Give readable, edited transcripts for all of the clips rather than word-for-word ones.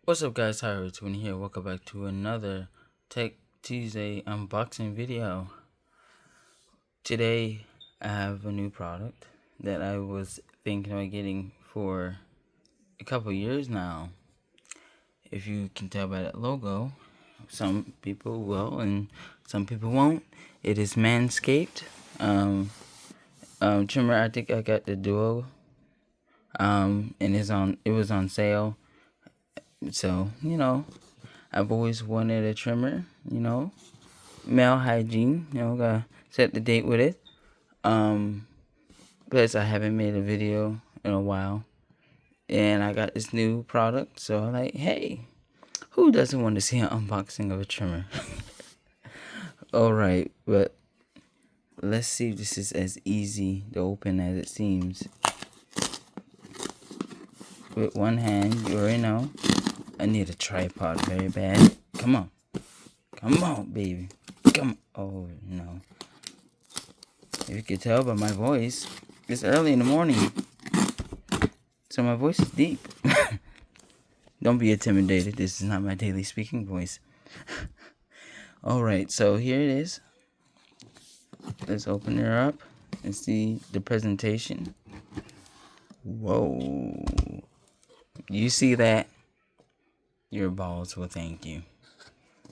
What's up, guys? Twin here. Welcome back to another Tech Tuesday unboxing video. Today I have a new product that I was thinking of getting for a couple years now. If you can tell by that logo, some people will and some people won't. It is Manscaped trimmer. I think I got the Duo. And it was on sale. So, I've always wanted a trimmer, male hygiene, gotta set the date with it. Plus I haven't made a video in a while, and I got this new product, so I'm like, hey, who doesn't want to see an unboxing of a trimmer? Alright, but let's see if this is as easy to open as it seems. With one hand, you already know. I need a tripod very bad. Come on, baby. Come on. Oh, no. If you could tell by my voice, it's early in the morning, so my voice is deep. Don't be intimidated. This is not my daily speaking voice. Alright, so here it is. Let's open her up and see the presentation. Whoa. You see that? Your balls will thank you.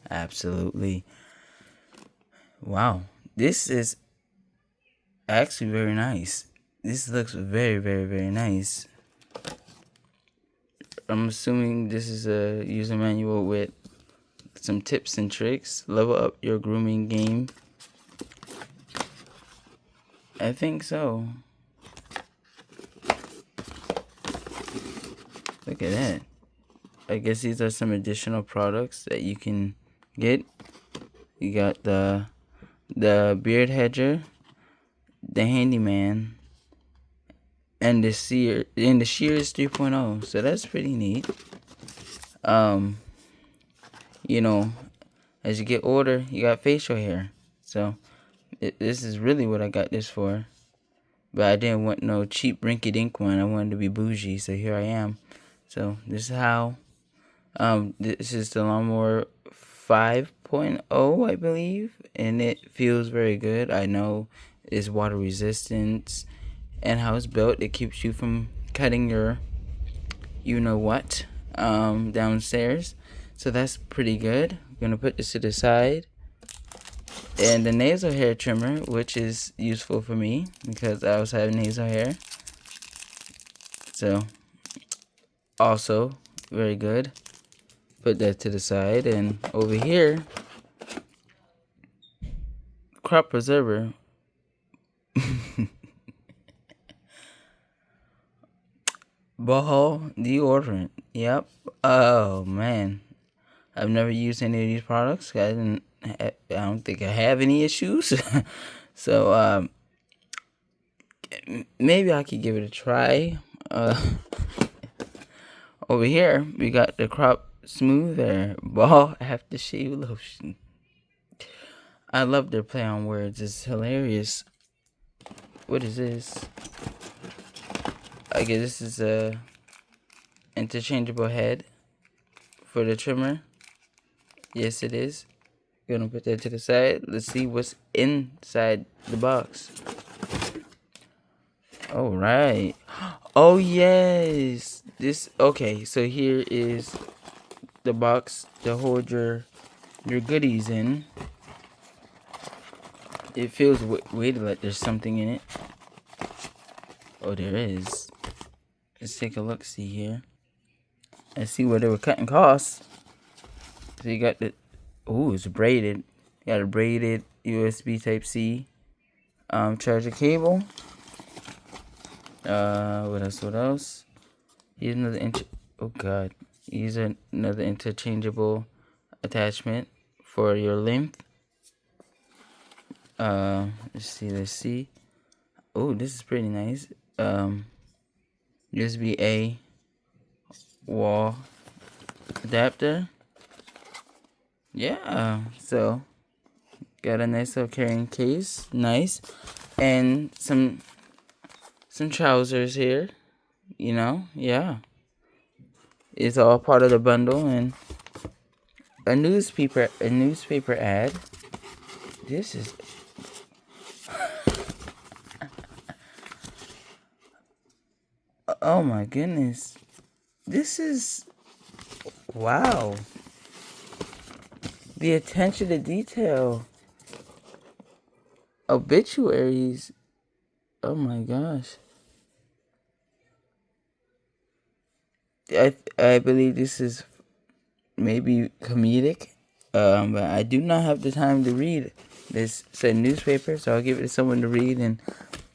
Absolutely. Wow. This is actually very nice. This looks very, very, very nice. I'm assuming this is a user manual with some tips and tricks. Level up your grooming game. I think so. Look at that. I guess these are some additional products that you can get. You got the beard hedger, the handyman, and the shears 3.0. So that's pretty neat. As you get older, you got facial hair. So this is really what I got this for. But I didn't want no cheap rinky-dink one. I wanted to be bougie, so here I am. So this is how. This is the lawnmower 5.0, I believe, and it feels very good. I know it's water resistant, and how it's built, it keeps you from cutting your you-know-what downstairs. So that's pretty good. I'm going to put this to the side. And the nasal hair trimmer, which is useful for me because I also have nasal hair. So, also very good. Put that to the side, and over here, crop preserver. Ball deodorant. Yep. Oh man, I've never used any of these products. I don't think I have any issues. So maybe I could give it a try. Over here we got the crop smoother ball aftershave lotion. I love their play on words. It's hilarious. What is this? I guess this is a interchangeable head for the trimmer. Yes, it is. Gonna put that to the side. Let's see what's inside the box. All right. Oh yes. Okay. So here is the box to hold your goodies in. It feels weighted like there's something in it. Oh, there is. Let's take a look. See here. Let's see where they were cutting costs. So you got the. Ooh, it's braided. You got a braided USB Type-C charger cable. What else? Here's another oh god. Here's another interchangeable attachment for your length. Let's see. Oh, this is pretty nice. USB-A wall adapter. Yeah, so got a nice little carrying case, nice, and some trousers here. Yeah. It's all part of the bundle, and a newspaper ad. This is oh my goodness. This is wow. The attention to detail. Obituaries. Oh my gosh. I believe this is maybe comedic. But I do not have the time to read this said newspaper, so I'll give it to someone to read and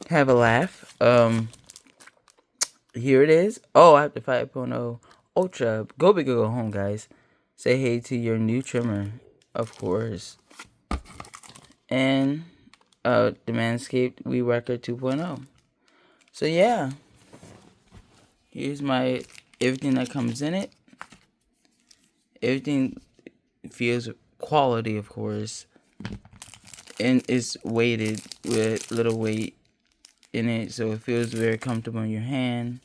have a laugh. Here it is. Oh, I have the 5.0 Ultra. Go big or go home, guys. Say hey to your new trimmer, of course. And the Manscaped Weed Whacker 2.0. So yeah, here's my everything that comes in it. Everything feels quality, of course, and it's weighted with little weight in it, so it feels very comfortable in your hand.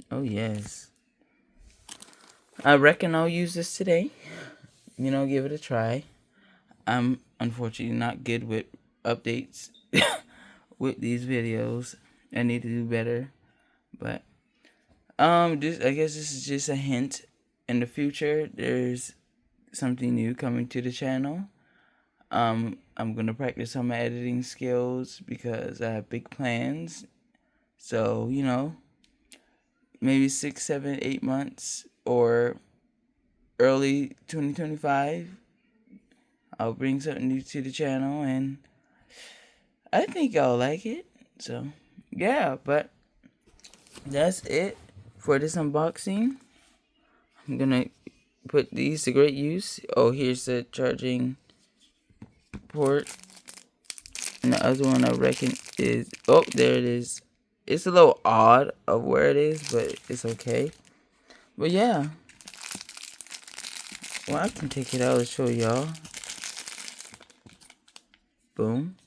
Oh yes, I reckon I'll use this today. Give it a try. I'm unfortunately not good with updates with these videos. I need to do better, but I guess this is just a hint. In the future, there's something new coming to the channel. I'm gonna practice on my editing skills because I have big plans. So maybe 6, 7, 8 months or early 2025, I'll bring something new to the channel, and I think y'all like it. So yeah, but that's it for this unboxing. I'm gonna put these to great use. Oh, here's the charging port. And the other one I reckon is, oh, there it is. It's a little odd of where it is, but it's okay. But yeah. Well, I can take it out and show y'all. Boom.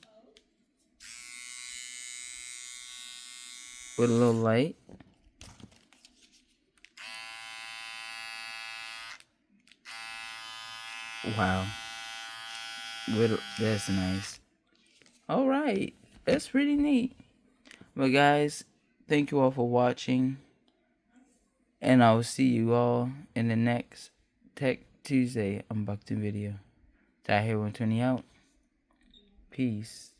With a little light. Wow. That's nice. Alright. That's pretty neat. But guys, thank you all for watching. And I will see you all in the next Tech Tuesday unboxing video. Tahir 120 out. Peace.